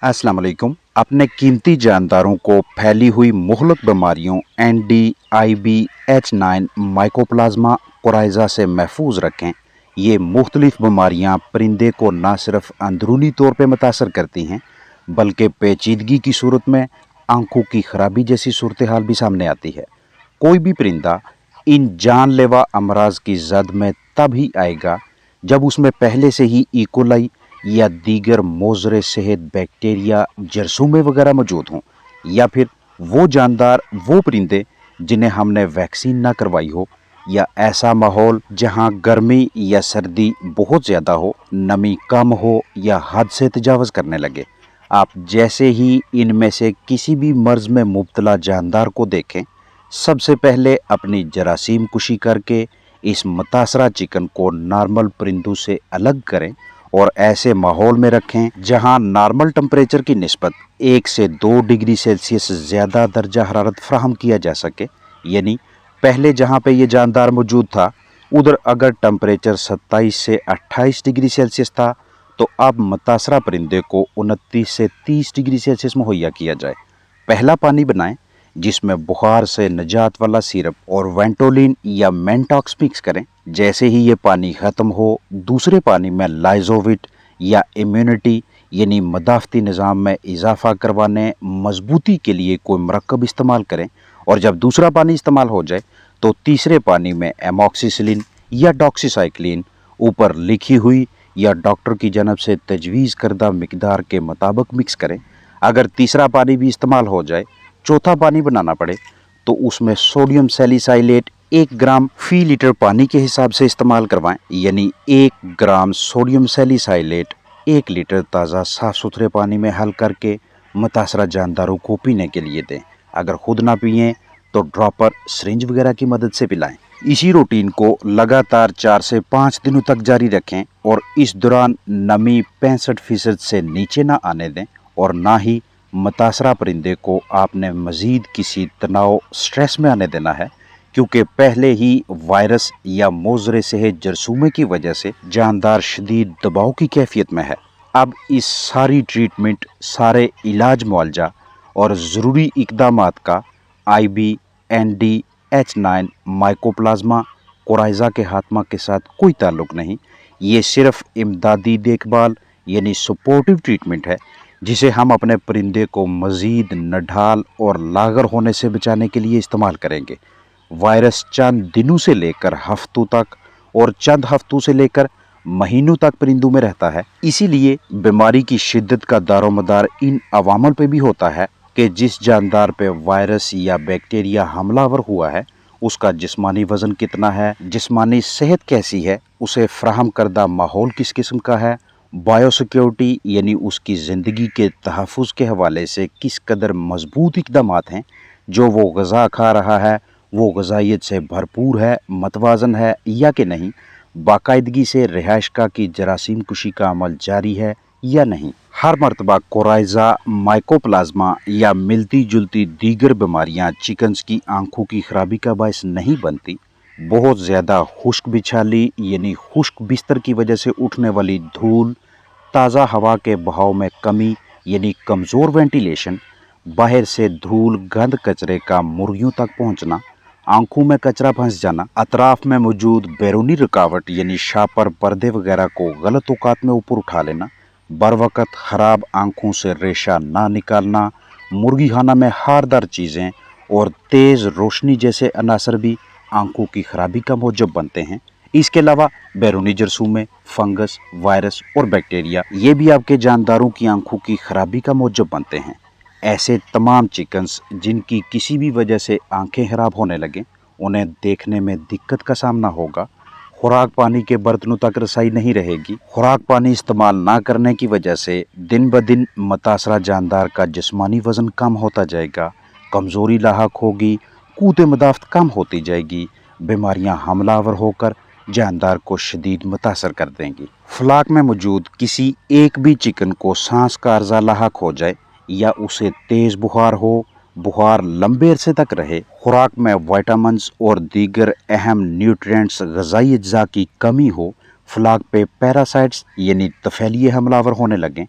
अस्सलाम वालेकुम। अपने कीमती जानदारों को फैली हुई मुहलक बीमारियों NDIBH9 माइकोप्लाज्मा कोराइजा से महफूज रखें। ये मुख्तलिफ बीमारियां परिंदे को न सिर्फ अंदरूनी तौर पर मुतासर करती हैं बल्कि पेचीदगी की सूरत में आंखों की खराबी जैसी सूरत हाल भी सामने आती है। कोई भी परिंदा इन जानलेवा अमराज की जद में तब ही आएगा जब उसमें पहले से ही इकोलाई या दीगर मोज़र सेहत बैक्टीरिया जरसूमे वगैरह मौजूद हों, या फिर वो परिंदे जिन्हें हमने वैक्सीन ना करवाई हो, या ऐसा माहौल जहां गर्मी या सर्दी बहुत ज़्यादा हो, नमी कम हो या हद से तजावज़ करने लगे। आप जैसे ही इनमें से किसी भी मर्ज़ में मुब्तला जानदार को देखें, सबसे पहले अपनी जरासीम कुशी करके इस मुतासरा चिकन को नॉर्मल परिंदों से अलग करें और ऐसे माहौल में रखें जहां नॉर्मल टेम्परेचर की निस्बत 1 से 2 डिग्री सेल्सियस ज़्यादा दर्जा हरारत फ्राहम किया जा सके। यानी पहले जहां पे ये जानदार मौजूद था, उधर अगर टेम्परेचर 27 से 28 डिग्री सेल्सियस था, तो अब मुतासरा परिंदे को 29 से 30 डिग्री सेल्सियस मुहैया किया जाए। पहला पानी बनाएं जिसमें बुखार से निजात वाला सिरप और वेंटोलिन या मेंटॉक्स मिक्स करें। जैसे ही ये पानी ख़त्म हो, दूसरे पानी में लाइजोविट या इम्यूनिटी यानी मदाफ़ती निज़ाम में इजाफ़ा करवाने मजबूती के लिए कोई मरकब इस्तेमाल करें। और जब दूसरा पानी इस्तेमाल हो जाए तो तीसरे पानी में एमॉक्सिसिलिन या डॉक्सीसाइक्लिन ऊपर लिखी हुई या डॉक्टर की जानब से तजवीज़ करदा मिकदार के मुताबिक मिक्स करें। अगर तीसरा पानी भी इस्तेमाल हो जाए, चौथा पानी बनाना पड़े, तो उसमें सोडियम सैलिसाइलेट 1 ग्राम फी लीटर पानी के हिसाब से इस्तेमाल करवाएं। यानी 1 ग्राम सोडियम सैलिसाइलेट 1 लीटर ताज़ा साफ़ सुथरे पानी में हल करके मुतासरा जानदारों को पीने के लिए दें। अगर खुद ना पिएँ तो ड्रॉपर सिरिंज वगैरह की मदद से पिलाएं। इसी रूटीन को लगातार 4 से 5 दिनों तक जारी रखें और इस दौरान नमी 65% से नीचे ना आने दें, और ना ही मुतासरा परिंदे को आपने मज़ीद किसी तनाव स्ट्रेस में आने देना है, क्योंकि पहले ही वायरस या मोज़र सेहत जरसूमे की वजह से जानदार शदीद दबाव की कैफियत में है। अब इस सारी ट्रीटमेंट, सारे इलाज मुआवजा और ज़रूरी इकदामात का IBNDH9 माइकोप्लाज्मा कोराइजा के हाथमा के साथ कोई ताल्लुक़ नहीं। ये सिर्फ इमदादी देखभाल यानी सपोर्टिव ट्रीटमेंट है, जिसे हम अपने परिंदे को मज़ीद नढाल और लागर होने से बचाने के लिए इस्तेमाल करेंगे। वायरस चंद दिनों से लेकर हफ्तों तक और चंद हफ्तों से लेकर महीनों तक परिंदों में रहता है। इसीलिए बीमारी की शिद्दत का दारोमदार इन अवामल पे भी होता है कि जिस जानदार पे वायरस या बैक्टीरिया हमलावर हुआ है, उसका जिस्मानी वज़न कितना है, जिस्मानी सेहत कैसी है, उसे फ्राहम करदा माहौल किस किस्म का है, बायोसिक्योरिटी यानी उसकी ज़िंदगी के तहफ़्फ़ुज़ के हवाले से किस कदर मजबूत इक़दामात हैं, जो वो ग़ज़ा खा रहा है वो ग़ज़ाइयत से भरपूर है, मतवाज़न है या कि नहीं, बाकायदगी से रिहाइशगाह की जरासीम कुशी का अमल जारी है या नहीं। हर मरतबा कोराइजा, माइकोप्लाज्मा या मिलती जुलती दीगर बीमारियां चिकन्स की आंखों की खराबी का बायस नहीं बनती। बहुत ज़्यादा खुश्क बिछाली यानी खुश्क बिस्तर की वजह से उठने वाली धूल, ताज़ा हवा के बहाव में कमी यानी कमज़ोर वेंटिलेशन, बाहर से धूल गंद कचरे का मुर्गियों तक पहुंचना, आंखों में कचरा फंस जाना, अतराफ में मौजूद बैरूनी रुकावट यानी शापर पर्दे वगैरह को गलत औकात में ऊपर उठा लेना, बर वक़्त ख़राब आंखों से रेशा ना निकालना, मुर्गी खाना में हारदार चीज़ें और तेज़ रोशनी जैसे अनासर भी आंखों की खराबी का मौजब बनते हैं। इसके अलावा बैरूनी जरसूमे, फंगस, वायरस और बैक्टीरिया ये भी आपके जानदारों की आंखों की खराबी का मौजब बनते हैं। ऐसे तमाम चिकन्स जिनकी किसी भी वजह से आंखें खराब होने लगें, उन्हें देखने में दिक्कत का सामना होगा। खुराक पानी के बर्तनों तक रसाई नहीं रहेगी। खुराक पानी इस्तेमाल ना करने की वजह से दिन ब दिन मुतासरा जानदार का जिस्मानी वज़न कम होता जाएगा, कमज़ोरी लाहक होगी, क़ुव्वत मदाफ़त कम होती जाएगी, बीमारियां हमलावर होकर जानदार को शदीद मुतासर कर देंगी। फ्लाक में मौजूद किसी एक भी चिकन को सांस का अर्जा लाहक हो जाए या उसे तेज़ बुखार हो, बुखार लंबे अरसे तक रहे, खुराक में विटामिन्स और दीगर अहम न्यूट्रिएंट्स ग़ज़ाई अज्जा की कमी हो, फ्लाक पे पैरासाइट्स यानी तफैलिये हमलावर होने लगें,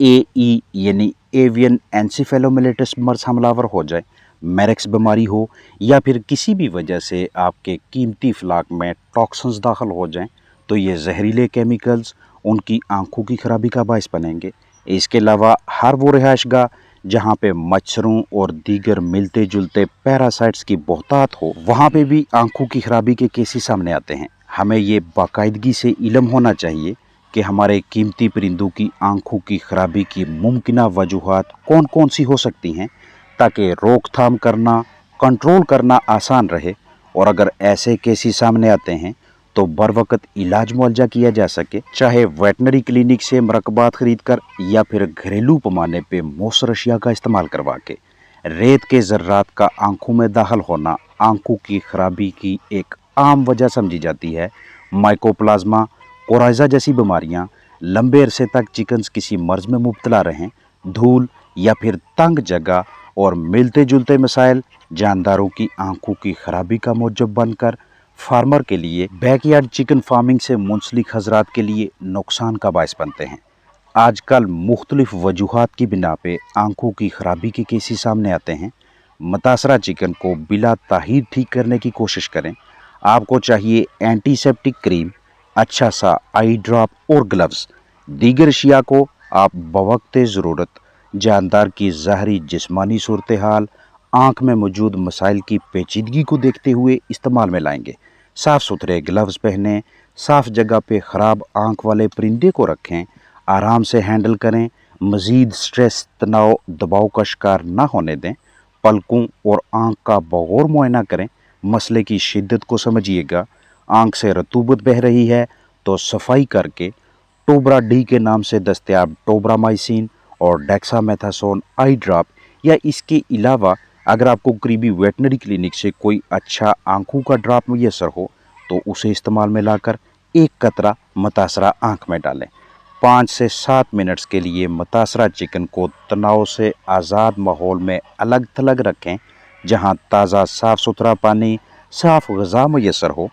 AE यानी एवियन एनसीफेलोमिलेटिस मर्स हमलावर हो जाए, मैरेक्स बीमारी हो या फिर किसी भी वजह से आपके कीमती फ्लाक में टॉक्सिन्स दाखिल हो जाएं, तो ये जहरीले केमिकल्स उनकी आंखों की खराबी का बायस बनेंगे। इसके अलावा हर वो रिहाइशगाह जहाँ पे मच्छरों और दीगर मिलते जुलते पैरासाइट्स की बहुतात हो, वहाँ पे भी आंखों की खराबी के केसेस सामने आते हैं। हमें ये बाकायदगी से इल्म होना चाहिए कि हमारे कीमती परिंदों की आंखों की खराबी की मुमकिन वजूहात कौन कौन सी हो सकती हैं, ताकि रोकथाम करना, कंट्रोल करना आसान रहे। और अगर ऐसे केसेस सामने आते हैं तो बर वक्त इलाज मुआवजा किया जा सके, चाहे वेटनरी क्लिनिक से मरकबात खरीद कर या फिर घरेलू पैमाने पे मौसर अशिया का इस्तेमाल करवा के। रेत के ज़र्रात का आंखों में दाखिल होना आंखों की खराबी की एक आम वजह समझी जाती है। माइकोप्लाज्मा, कोराइजा जैसी बीमारियां, लंबे अरसे तक चिकन्स किसी मर्ज में मुब्तला रहें, धूल या फिर तंग जगह और मिलते जुलते मसाइल जानदारों की आंखों की खराबी का मूजब बनकर फार्मर के लिए, बैकयार्ड चिकन फार्मिंग से मुंसलिक हजरात के लिए नुकसान का बायस बनते हैं। आजकल मुख्तलिफ वजूहात की बिना पे आंखों की खराबी के केसेस सामने आते हैं। मुतासरा चिकन को बिला ताहीर ठीक करने की कोशिश करें। आपको चाहिए एंटीसेप्टिक क्रीम, अच्छा सा आई ड्रॉप और ग्लव्स। दीगर अशिया को आप बवक्ते ज़रूरत जानदार की ज़ाहरी जिस्मानी सूरत हाल, आँख में मौजूद मसाइल की पेचीदगी को देखते हुए इस्तेमाल में लाएंगे। साफ़ सुथरे ग्लव्स पहनें, साफ़ जगह पे ख़राब आँख वाले परिंदे को रखें, आराम से हैंडल करें, मज़ीद स्ट्रेस, तनाव, दबाव का शिकार ना होने दें। पलकों और आँख का बगौर मुआयना करें, मसले की शिद्दत को समझिएगा। आँख से रतूबत बह रही है तो सफाई करके टोब्रा डी के नाम से दस्तयाब टोब्रामाइसिन और डेक्सामेथासोन आई ड्रॉप, या इसके अलावा अगर आपको करीबी वेटनरी क्लिनिक से कोई अच्छा आंखों का ड्रॉप मुयसर हो तो उसे इस्तेमाल में लाकर एक कतरा मुतासरा आँख में डालें। 5 से 7 मिनट्स के लिए मुतासरा चिकन को तनाव से आज़ाद माहौल में अलग थलग रखें, जहां ताज़ा साफ़ सुथरा पानी, साफ़ ग़िज़ा मुयसर हो।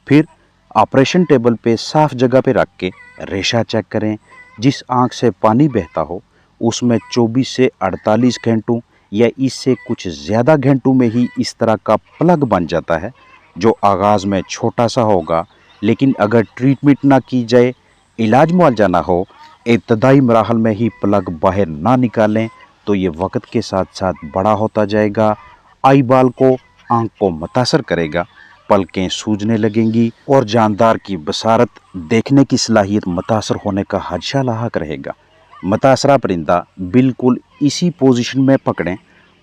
फिर ऑपरेशन टेबल पे साफ़ जगह पे रख के रेशा चेक करें। जिस आँख से पानी बहता हो उसमें 24 से 48 घंटों या इससे कुछ ज़्यादा घंटों में ही इस तरह का प्लग बन जाता है, जो आगाज़ में छोटा सा होगा, लेकिन अगर ट्रीटमेंट ना की जाए, इलाज मुआवजा ना हो, इब्तदाई मराहल में ही प्लग बाहर ना निकालें तो ये वक्त के साथ साथ बड़ा होता जाएगा, आई बाल को, आँख को मुतासर करेगा, पलकें सूजने लगेंगी और जानदार की बसारत, देखने की सलाहियत मुतासर होने का खदशा लाहक रहेगा। मुतासरा परिंदा बिल्कुल इसी पोजीशन में पकड़ें।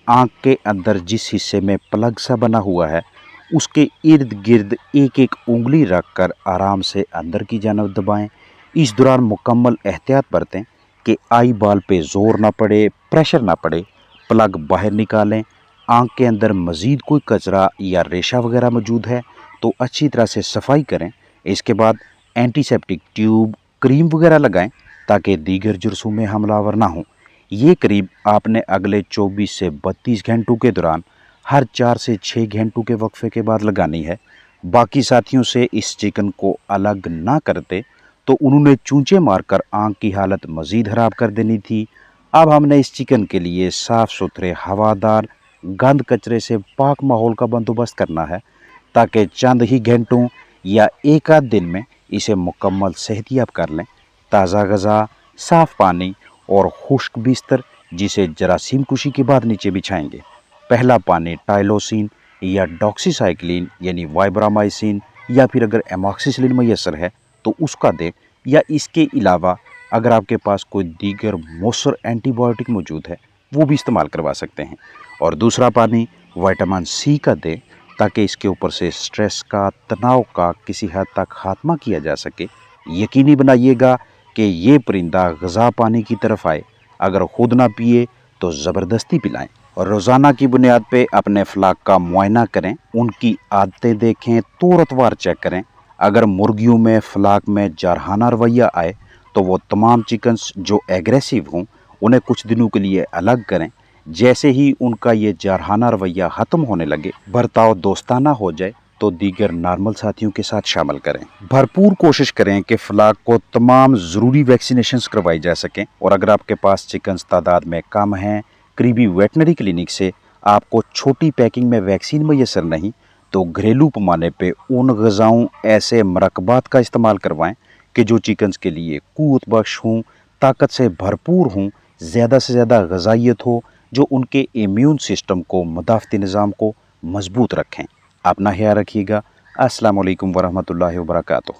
आँख के अंदर जिस हिस्से में प्लग सा बना हुआ है उसके इर्द गिर्द एक एक उंगली रख कर आराम से अंदर की जानब दबाएं। इस दौरान मुकम्मल एहतियात बरतें कि आई बाल पे ज़ोर ना पड़े, प्रेशर ना पड़े। प्लग बाहर निकालें। आँख के अंदर मज़ीद कोई कचरा या रेशा वगैरह मौजूद है तो अच्छी तरह से सफाई करें। इसके बाद एंटीसेप्टिक ट्यूब, क्रीम वगैरह लगाएं ताकि दीगर जुर्सों में हमलावर ना हो। ये क्रीम आपने अगले 24 से 32 घंटों के दौरान हर 4 से 6 घंटों के वक्फे के बाद लगानी है। बाकी साथियों से इस चिकन को अलग ना करते तो उन्होंने चूंचे मारकर आँख की हालत मज़ीद ख़राब कर देनी थी। अब हमने इस चिकन के लिए साफ़ सुथरे, हवादार, गंद कचरे से पाक माहौल का बंदोबस्त करना है ताकि चंद ही घंटों या एक आध दिन में इसे मुकम्मल सेहतियाब कर लें। ताज़ा ग़िज़ा, साफ़ पानी और खुश्क बिस्तर जिसे जरासीम कुशी के बाद नीचे बिछाएंगे। पहला पानी टाइलोसिन या डॉक्सीसाइक्लिन यानी वाइब्रामाइसिन या फिर अगर एमॉक्सिसिलिन मैसर है तो उसका दें, या इसके अलावा अगर आपके पास कोई दीगर मौसर एंटीबायोटिक मौजूद है वो भी इस्तेमाल करवा सकते हैं। और दूसरा पानी विटामिन सी का दें ताकि इसके ऊपर से स्ट्रेस का, तनाव का किसी हद तक खात्मा किया जा सके। यकीनी बनाइएगा कि ये परिंदा ग़िज़ा पानी की तरफ आए। अगर खुद ना पिए तो ज़बरदस्ती पिलाएं। और रोज़ाना की बुनियाद पे अपने फ्लाक का मुआयना करें, उनकी आदतें देखें, तौर-अतवार चेक करें। अगर मुर्गियों में फ्लाक में जारहाना रवैया आए तो वो तमाम चिकन्स जो एग्रेसिव हों उन्हें कुछ दिनों के लिए अलग करें। जैसे ही उनका ये जारहाना रवैया ख़त्म होने लगे, बर्ताव दोस्ताना हो जाए, تو دیگر نارمل ساتھیوں کے ساتھ شامل کریں۔ بھرپور کوشش کریں کہ فلاک کو تمام ضروری ویکسینیشنز کروائی جا سکیں، اور اگر آپ کے پاس چکنز تعداد میں کم ہیں، قریبی ویٹنری کلینک سے آپ کو چھوٹی پیکنگ میں ویکسین میسر نہیں تو گھریلو پیمانے پہ ان غذاؤں ایسے مرکبات کا استعمال کروائیں کہ جو چکنز کے لیے قوت بخش ہوں، طاقت سے بھرپور ہوں، زیادہ سے زیادہ غذائیت ہو، جو ان کے امیون سسٹم کو، مدافعتی نظام کو مضبوط رکھیں۔ اپنا خیال رکھیے گا۔ السلام علیکم ورحمۃ اللہ وبرکاتہ۔